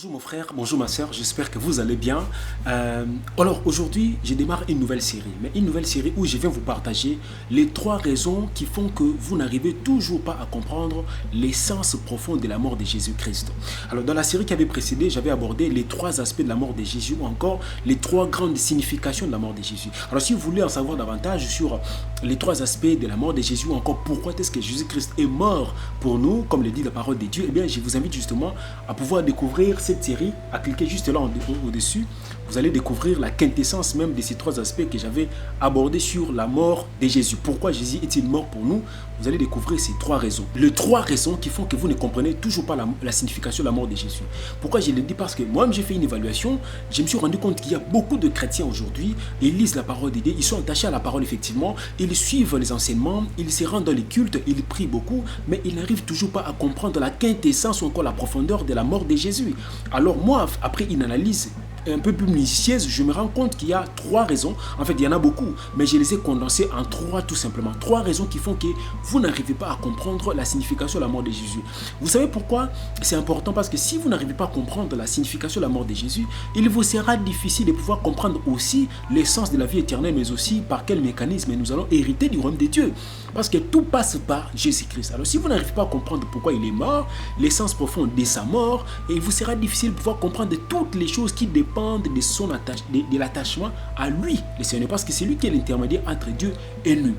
Bonjour mon frère, bonjour ma soeur, j'espère que vous allez bien. Alors aujourd'hui, je démarre une nouvelle série, mais une nouvelle série où je vais vous partager les 3 raisons qui font que vous n'arrivez toujours pas à comprendre l'essence profonde de la mort de Jésus-Christ. Alors dans la série qui avait précédé, j'avais abordé les 3 aspects de la mort de Jésus ou encore les 3 grandes significations de la mort de Jésus. Alors si vous voulez en savoir davantage sur les 3 aspects de la mort de Jésus ou encore pourquoi est-ce que Jésus-Christ est mort pour nous, comme le dit la parole de Dieu, eh bien je vous invite justement à pouvoir découvrir cette série, à cliquer juste là au-dessus. Vous allez découvrir la quintessence même de ces 3 aspects que j'avais abordés sur la mort de Jésus. Pourquoi Jésus est-il mort pour nous? Vous allez découvrir ces 3 raisons. Les 3 raisons qui font que vous ne comprenez toujours pas la signification de la mort de Jésus. Pourquoi je le dis? Parce que moi-même j'ai fait une évaluation. Je me suis rendu compte qu'il y a beaucoup de chrétiens aujourd'hui. Ils lisent la parole de Dieu. Ils sont attachés à la parole effectivement. Ils suivent les enseignements. Ils se rendent dans les cultes. Ils prient beaucoup. Mais ils n'arrivent toujours pas à comprendre la quintessence ou encore la profondeur de la mort de Jésus. Alors moi, après une analyse un peu plus minutieuse, je me rends compte qu'il y a 3 raisons. En fait, il y en a beaucoup, mais je les ai condensées en 3 tout simplement. 3 raisons qui font que vous n'arrivez pas à comprendre la signification de la mort de Jésus. Vous savez pourquoi c'est important? Parce que si vous n'arrivez pas à comprendre la signification de la mort de Jésus, il vous sera difficile de pouvoir comprendre aussi l'essence de la vie éternelle, mais aussi par quel mécanisme nous allons hériter du royaume de Dieu. Parce que tout passe par Jésus-Christ. Alors si vous n'arrivez pas à comprendre pourquoi il est mort, l'essence profonde de sa mort, et il vous sera difficile de pouvoir comprendre toutes les choses qui dépendent de l'attachement à lui, le Seigneur, parce que c'est lui qui est l'intermédiaire entre Dieu et nous.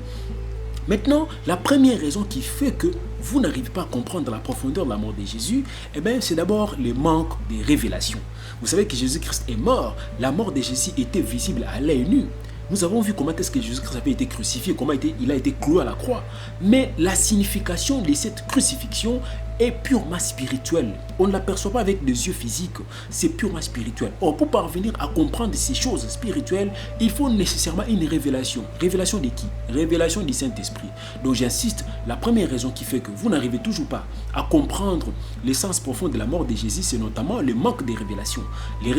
Maintenant, la première raison qui fait que vous n'arrivez pas à comprendre la profondeur de la mort de Jésus, eh bien, c'est d'abord le manque de révélation. Vous savez que Jésus-Christ est mort, la mort de Jésus était visible à l'œil nu. Nous avons vu comment est-ce que Jésus-Christ avait été crucifié, comment il a été cloué à la croix. Mais la signification de cette crucifixion est purement spirituelle. On ne l'aperçoit pas avec des yeux physiques, c'est purement spirituel. Or, pour parvenir à comprendre ces choses spirituelles, il faut nécessairement une révélation. Révélation de qui? Révélation du Saint-Esprit. Donc j'insiste, la première raison qui fait que vous n'arrivez toujours pas à comprendre l'essence profonde de la mort de Jésus, c'est notamment le manque de révélation.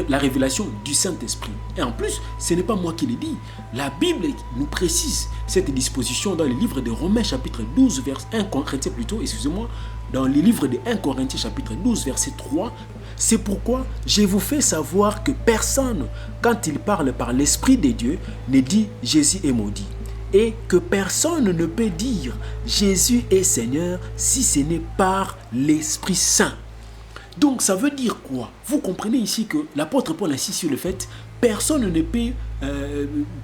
La révélation du Saint-Esprit. Et en plus, ce n'est pas moi qui le dis. La Bible nous précise cette disposition dans le livre de Romains chapitre 12, verset 1 Corinthiens plutôt, excusez-moi, dans le livre de 1 Corinthiens chapitre 12, verset 3, c'est pourquoi je vous fais savoir que personne, quand il parle par l'Esprit de Dieu, ne dit Jésus est maudit. Et que personne ne peut dire Jésus est Seigneur si ce n'est par l'Esprit Saint. Donc ça veut dire quoi? Vous comprenez ici que l'apôtre Paul insiste sur le fait personne ne peut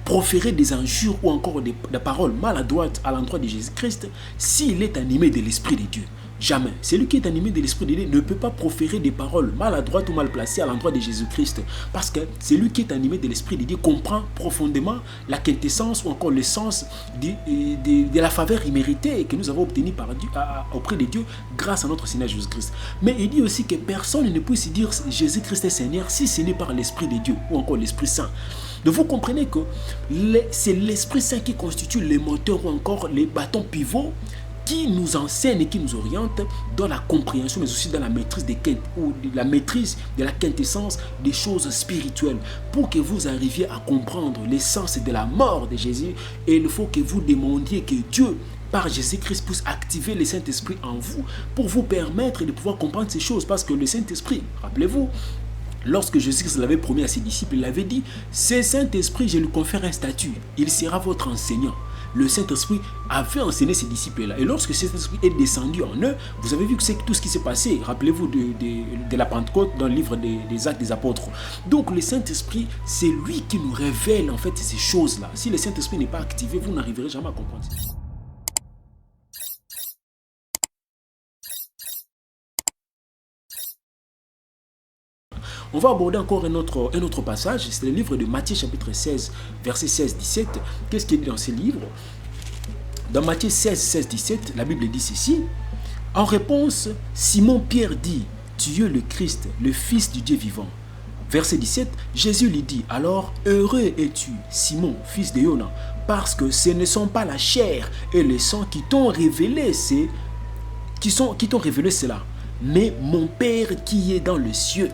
proférer des injures ou encore des paroles maladroites à l'endroit de Jésus-Christ s'il est animé de l'Esprit de Dieu. Jamais. Celui qui est animé de l'Esprit de Dieu ne peut pas proférer des paroles maladroites ou mal placées à l'endroit de Jésus-Christ. Parce que celui qui est animé de l'Esprit de Dieu comprend profondément la quintessence ou encore le sens de la faveur imméritée que nous avons obtenue auprès de Dieu grâce à notre Seigneur Jésus-Christ. Mais il dit aussi que personne ne puisse dire Jésus-Christ est Seigneur si ce n'est par l'Esprit de Dieu ou encore l'Esprit Saint. Donc vous comprenez que c'est l'Esprit Saint qui constitue le moteur ou encore les bâtons pivots qui nous enseigne et qui nous oriente dans la compréhension, mais aussi dans la maîtrise de la quintessence des choses spirituelles. Pour que vous arriviez à comprendre l'essence de la mort de Jésus, et il faut que vous demandiez que Dieu, par Jésus-Christ, puisse activer le Saint-Esprit en vous pour vous permettre de pouvoir comprendre ces choses. Parce que le Saint-Esprit, rappelez-vous, lorsque Jésus-Christ l'avait promis à ses disciples, il avait dit « Ce Saint-Esprit, je lui confère un statut, il sera votre enseignant. » Le Saint-Esprit avait enseigné ces disciples-là. Et lorsque cet esprit est descendu en eux, vous avez vu que c'est tout ce qui s'est passé. Rappelez-vous de la Pentecôte dans le livre des Actes des Apôtres. Donc le Saint-Esprit, c'est lui qui nous révèle en fait ces choses-là. Si le Saint-Esprit n'est pas activé, vous n'arriverez jamais à comprendre. On va aborder encore un autre passage, c'est le livre de Matthieu chapitre 16, verset 16-17. Qu'est-ce qu'il dit dans ce livre? Dans Matthieu 16, 16-17, la Bible dit ceci. En réponse, Simon-Pierre dit, tu es le Christ, le Fils du Dieu vivant. Verset 17, Jésus lui dit, alors heureux es-tu, Simon, fils de Jonas, parce que ce ne sont pas la chair et le sang qui t'ont révélé cela, mais mon Père qui est dans le cieux.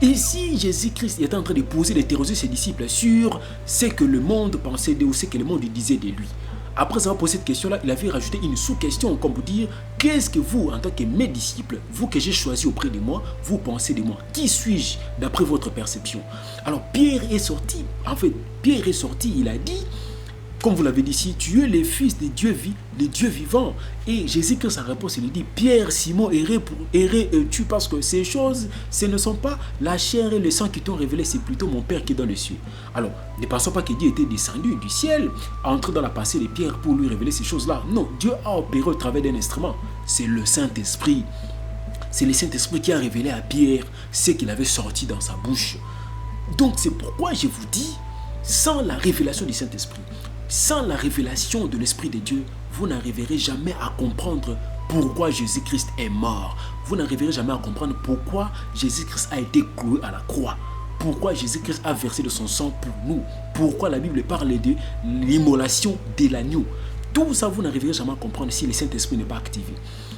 Ici, Jésus-Christ est en train de poser, d'interroger ses disciples sur ce que le monde pensait de ou ce que le monde disait de lui. Après avoir posé cette question-là, il avait rajouté une sous-question, comme pour dire, qu'est-ce que vous, en tant que mes disciples, vous que j'ai choisi auprès de moi, vous pensez de moi? Qui suis-je d'après votre perception? Alors Pierre est sorti, il a dit, comme vous l'avez dit ici, tu es le fils de Dieu, de Dieu vivant. Et Jésus, que sa réponse, il dit, Pierre, Simon, errais-tu, parce que ces choses, ce ne sont pas la chair et le sang qui t'ont révélé, c'est plutôt mon Père qui est dans les cieux. Alors, ne pensons pas que Dieu était descendu du ciel, entré dans la pensée de Pierre pour lui révéler ces choses-là. Non, Dieu a opéré au travers d'un instrument. C'est le Saint-Esprit. C'est le Saint-Esprit qui a révélé à Pierre ce qu'il avait sorti dans sa bouche. Donc, c'est pourquoi je vous dis, sans la révélation du Saint-Esprit, sans la révélation de l'Esprit de Dieu, vous n'arriverez jamais à comprendre pourquoi Jésus-Christ est mort. Vous n'arriverez jamais à comprendre pourquoi Jésus-Christ a été cloué à la croix. Pourquoi Jésus-Christ a versé de son sang pour nous. Pourquoi la Bible parle de l'immolation de l'agneau. Tout ça, vous n'arriverez jamais à comprendre si le Saint-Esprit n'est pas activé.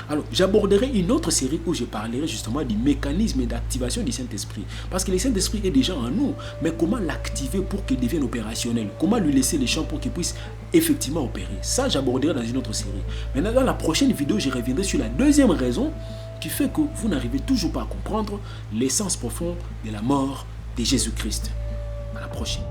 Alors, j'aborderai une autre série où je parlerai justement du mécanisme d'activation du Saint-Esprit. Parce que le Saint-Esprit est déjà en nous. Mais comment l'activer pour qu'il devienne opérationnel? Comment lui laisser les champs pour qu'il puisse effectivement opérer? Ça, j'aborderai dans une autre série. Maintenant, dans la prochaine vidéo, je reviendrai sur la deuxième raison qui fait que vous n'arrivez toujours pas à comprendre l'essence profonde de la mort de Jésus-Christ. À la prochaine.